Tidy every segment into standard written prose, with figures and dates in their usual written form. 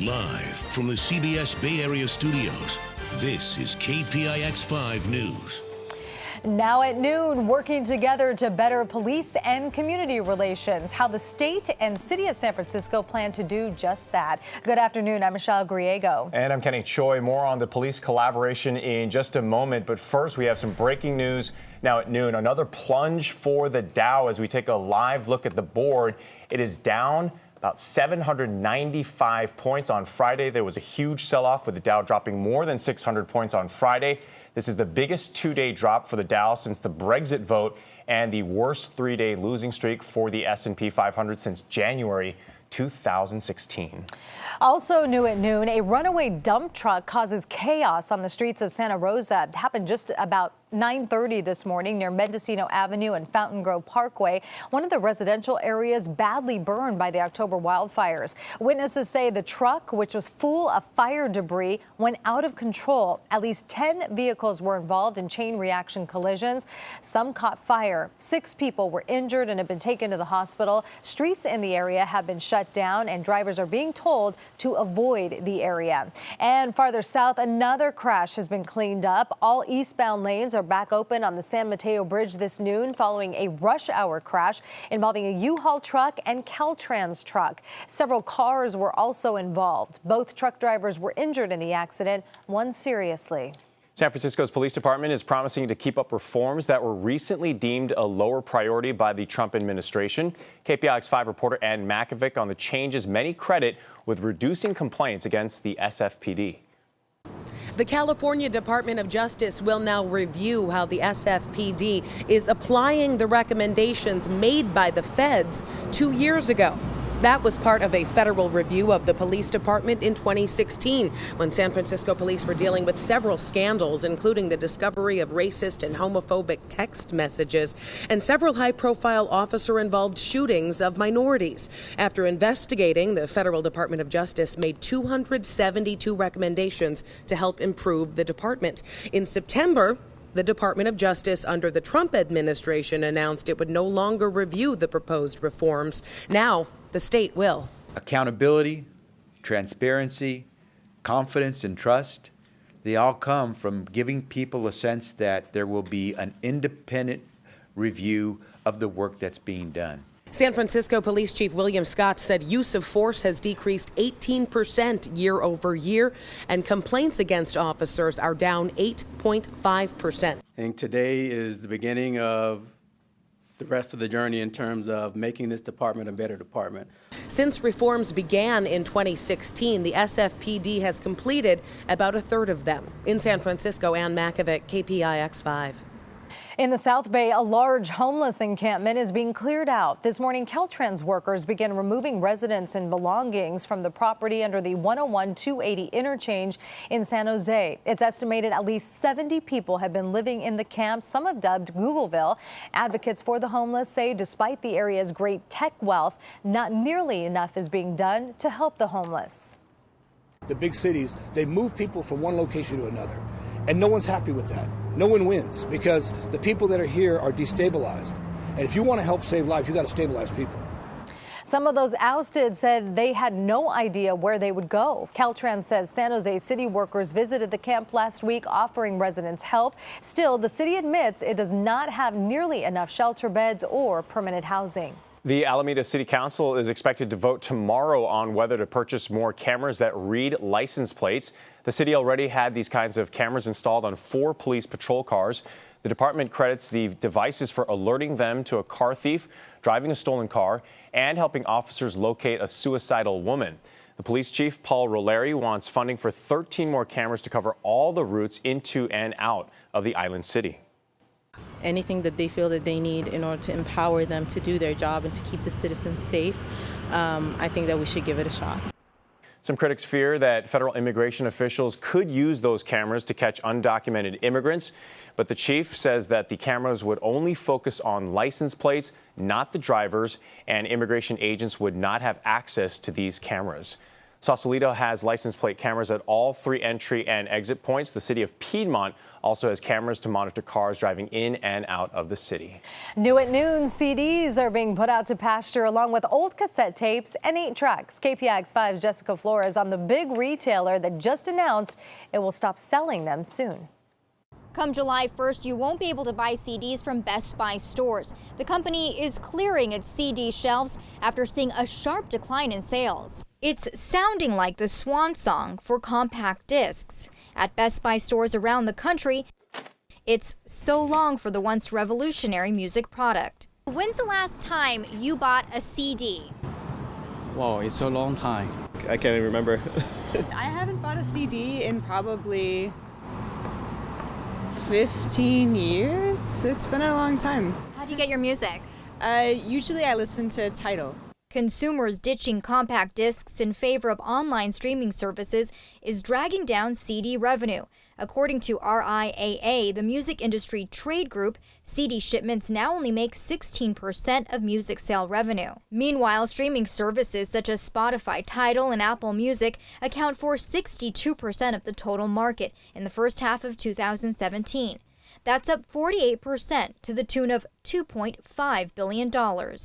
Live from the CBS Bay Area studios, this is KPIX 5 News. Now at noon, working together to better police and community relations. How the state and city of San Francisco plan to do just that. Good afternoon. I'm Michelle Griego. And I'm Kenny Choi. More on the police collaboration in just a moment. But first, we have some breaking news now at noon. Another plunge for the Dow as we take a live look at the board. It is down about 795 points on Friday. There was a huge sell-off with the Dow dropping more than 600 points on Friday. This is the biggest two-day drop for the Dow since the Brexit vote and the worst three-day losing streak for the S&P 500 since January 2016. Also new at noon, a runaway dump truck causes chaos on the streets of Santa Rosa. It happened just about 9:30 this morning near Mendocino Avenue and Fountain Grove Parkway, one of the residential areas badly burned by the October wildfires. Witnesses say the truck, which was full of fire debris, went out of control. At least 10 vehicles were involved in chain reaction collisions. Some caught fire. 6 people were injured and have been taken to the hospital. Streets in the area have been shut down and drivers are being told to avoid the area. And farther south, another crash has been cleaned up. All eastbound lanes are back open on the San Mateo Bridge this noon following a rush hour crash involving a U-Haul truck and Caltrans truck. Several cars were also involved. Both truck drivers were injured in the accident, one seriously. San Francisco's police department is promising to keep up reforms that were recently deemed a lower priority by the Trump administration. KPIX 5 reporter Ann Makovic on the changes many credit with reducing complaints against the SFPD. The California Department of Justice will now review how the SFPD is applying the recommendations made by the feds 2 years ago. That was part of a federal review of the police department in 2016, when San Francisco police were dealing with several scandals, including the discovery of racist and homophobic text messages and several high-profile officer-involved shootings of minorities. After investigating, the Federal Department of Justice made 272 recommendations to help improve the department. In September, the Department of Justice under the Trump administration announced it would no longer review the proposed reforms. Now, the state will. Accountability, transparency, confidence, and trust, they all come from giving people a sense that there will be an independent review of the work that's being done. San Francisco Police Chief William Scott said use of force has decreased 18% year over year, and complaints against officers are down 8.5%. I think today is the beginning of the rest of the journey in terms of making this department a better department. Since reforms began in 2016, the SFPD has completed about a third of them. In San Francisco, Ann Makovic, KPIX 5. In the South Bay, a large homeless encampment is being cleared out. This morning, Caltrans workers began removing residents and belongings from the property under the 101-280 interchange in San Jose. It's estimated at least 70 people have been living in the camp, some have dubbed Googleville. Advocates for the homeless say despite the area's great tech wealth, not nearly enough is being done to help the homeless. The big cities, they move people from one location to another, and no one's happy with that. No one wins because the people that are here are destabilized. And if you want to help save lives, you got to stabilize people. Some of those ousted said they had no idea where they would go. Caltrans says San Jose city workers visited the camp last week offering residents help. Still, the city admits it does not have nearly enough shelter beds or permanent housing. The Alameda City Council is expected to vote tomorrow on whether to purchase more cameras that read license plates. The city already had these kinds of cameras installed on 4 police patrol cars. The department credits the devices for alerting them to a car thief, driving a stolen car, and helping officers locate a suicidal woman. The police chief, Paul Roleri, wants funding for 13 more cameras to cover all the routes into and out of the island city. Anything that they feel that they need in order to empower them to do their job and to keep the citizens safe, I think that we should give it a shot. Some critics fear that federal immigration officials could use those cameras to catch undocumented immigrants, but the chief says that the cameras would only focus on license plates, not the drivers, and immigration agents would not have access to these cameras. Sausalito has license plate cameras at all 3 entry and exit points. The city of Piedmont also has cameras to monitor cars driving in and out of the city. New at noon, CDs are being put out to pasture along with old cassette tapes and 8 tracks. KPIX 5's Jessica Flores on the big retailer that just announced it will stop selling them soon. Come July 1st, you won't be able to buy CDs from Best Buy stores. The company is clearing its CD shelves after seeing a sharp decline in sales. It's sounding like the swan song for compact discs. At Best Buy stores around the country, it's so long for the once revolutionary music product. When's the last time you bought a CD? Wow, it's a long time. I can't even remember. I haven't bought a CD in probably 15 years. It's been a long time. How do you get your music? Usually I listen to Tidal. Consumers ditching compact discs in favor of online streaming services is dragging down CD revenue. According to RIAA, the music industry trade group, CD shipments now only make 16% of music sale revenue. Meanwhile, streaming services such as Spotify, Tidal, and Apple Music account for 62% of the total market in the first half of 2017. That's up 48% to the tune of $2.5 billion.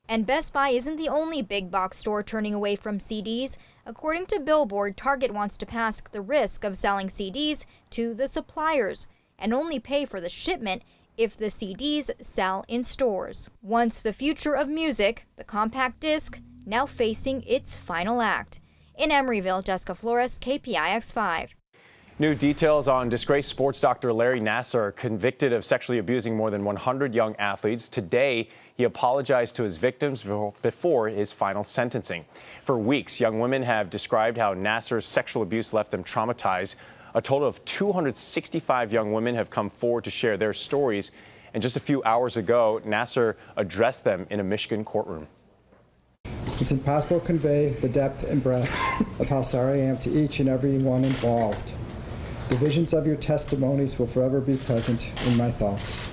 And Best Buy isn't the only big box store turning away from CDs. According to Billboard, Target wants to pass the risk of selling CDs to the suppliers and only pay for the shipment if the CDs sell in stores. Once the future of music, the compact disc, now facing its final act. In Emeryville, Jessica Flores, KPIX 5. New details on disgraced sports doctor Larry Nassar, convicted of sexually abusing more than 100 young athletes. Today, he apologized to his victims before his final sentencing. For weeks, young women have described how Nassar's sexual abuse left them traumatized. A total of 265 young women have come forward to share their stories. And just a few hours ago, Nassar addressed them in a Michigan courtroom. It's impossible to convey the depth and breadth of how sorry I am to each and every one involved. The visions of your testimonies will forever be present in my thoughts.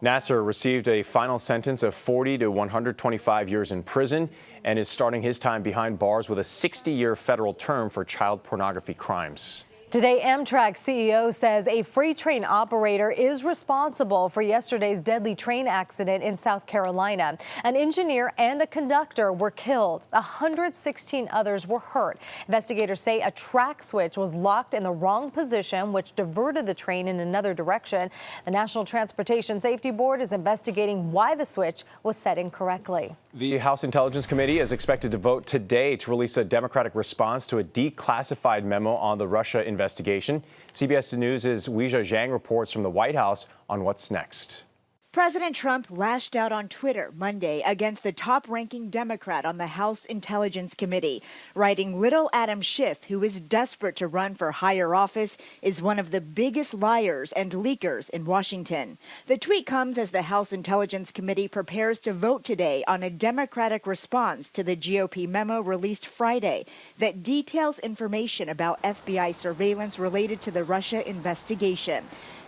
Nassar received a final sentence of 40 to 125 years in prison and is starting his time behind bars with a 60-year federal term for child pornography crimes. Today, Amtrak CEO says a freight train operator is responsible for yesterday's deadly train accident in South Carolina. An engineer and a conductor were killed. 116 others were hurt. Investigators say a track switch was locked in the wrong position, which diverted the train in another direction. The National Transportation Safety Board is investigating why the switch was set incorrectly. The House Intelligence Committee is expected to vote today to release a Democratic response to a declassified memo on the Russia investigation. CBS News' Weijia Zhang reports from the White House on what's next. President Trump lashed out on Twitter Monday against the top-ranking Democrat on the House Intelligence Committee, writing little Adam Schiff, who is desperate to run for higher office, is one of the biggest liars and leakers in Washington. The tweet comes as the House Intelligence Committee prepares to vote today on a Democratic response to the GOP memo released Friday that details information about FBI surveillance related to the Russia investigation.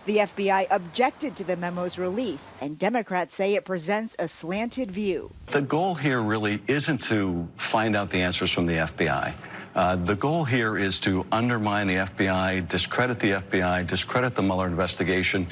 The FBI objected to the memo's release, and Democrats say it presents a slanted view. The goal here really isn't to find out the answers from the FBI. The goal here is to undermine the FBI, discredit the Mueller investigation,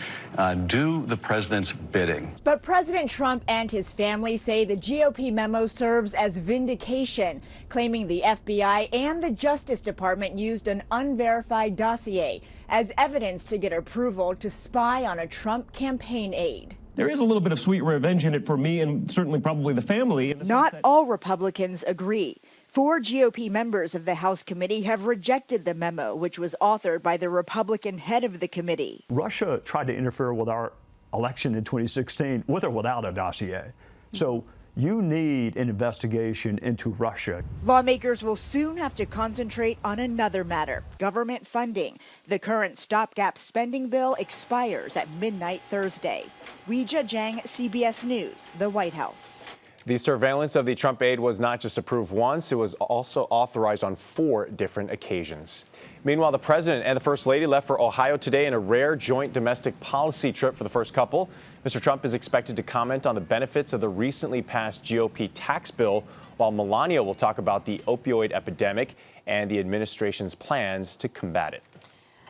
do the president's bidding. But President Trump and his family say the GOP memo serves as vindication, claiming the FBI and the Justice Department used an unverified dossier as evidence to get approval to spy on a Trump campaign aide. There is a little bit of sweet revenge in it for me and certainly probably the family. Not all Republicans agree. 4 GOP members of the House committee have rejected the memo, which was authored by the Republican head of the committee. Russia tried to interfere with our election in 2016 with or without a dossier. So you need an investigation into Russia. Lawmakers will soon have to concentrate on another matter, government funding. The current stopgap spending bill expires at midnight Thursday. Weijia Zhang, CBS News, the White House. The surveillance of the Trump aide was not just approved once, it was also authorized on 4 different occasions. Meanwhile, the president and the first lady left for Ohio today in a rare joint domestic policy trip for the first couple. Mr. Trump is expected to comment on the benefits of the recently passed GOP tax bill, while Melania will talk about the opioid epidemic and the administration's plans to combat it.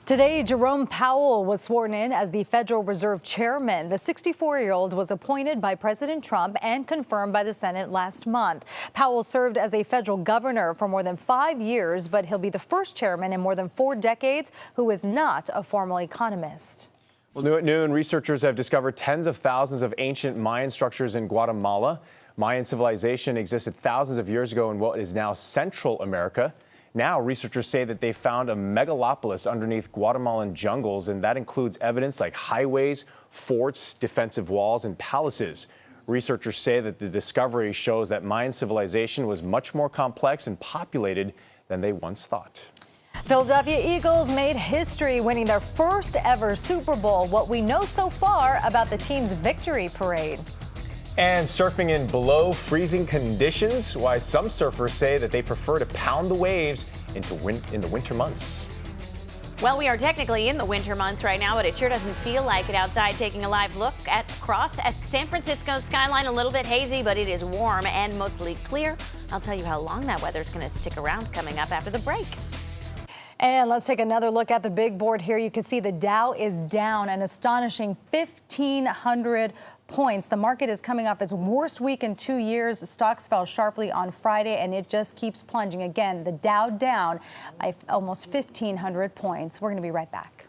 Today, Jerome Powell was sworn in as the Federal Reserve Chairman. The 64-year-old was appointed by President Trump and confirmed by the Senate last month. Powell served as a federal governor for more than 5 years, but he'll be the first chairman in more than 4 decades who is not a formal economist. Well, new at noon, researchers have discovered tens of thousands of ancient Mayan structures in Guatemala. Mayan civilization existed thousands of years ago in what is now Central America. Now, researchers say that they found a megalopolis underneath Guatemalan jungles, and that includes evidence like highways, forts, defensive walls, and palaces. Researchers say that the discovery shows that Mayan civilization was much more complex and populated than they once thought. Philadelphia Eagles made history winning their first ever Super Bowl. What we know so far about the team's victory parade. And surfing in below freezing conditions, why some surfers say that they prefer to pound the waves in the winter months. Well, we are technically in the winter months right now, but it sure doesn't feel like it outside. Taking a live look across at San Francisco's skyline, a little bit hazy, but it is warm and mostly clear. I'll tell you how long that weather's going to stick around coming up after the break. And let's take another look at the big board here. You can see the Dow is down an astonishing 1,500 points. The market is coming off its worst week in 2 years. Stocks fell sharply on Friday, and it just keeps plunging. Again, the Dow down by almost 1,500 points. We're going to be right back.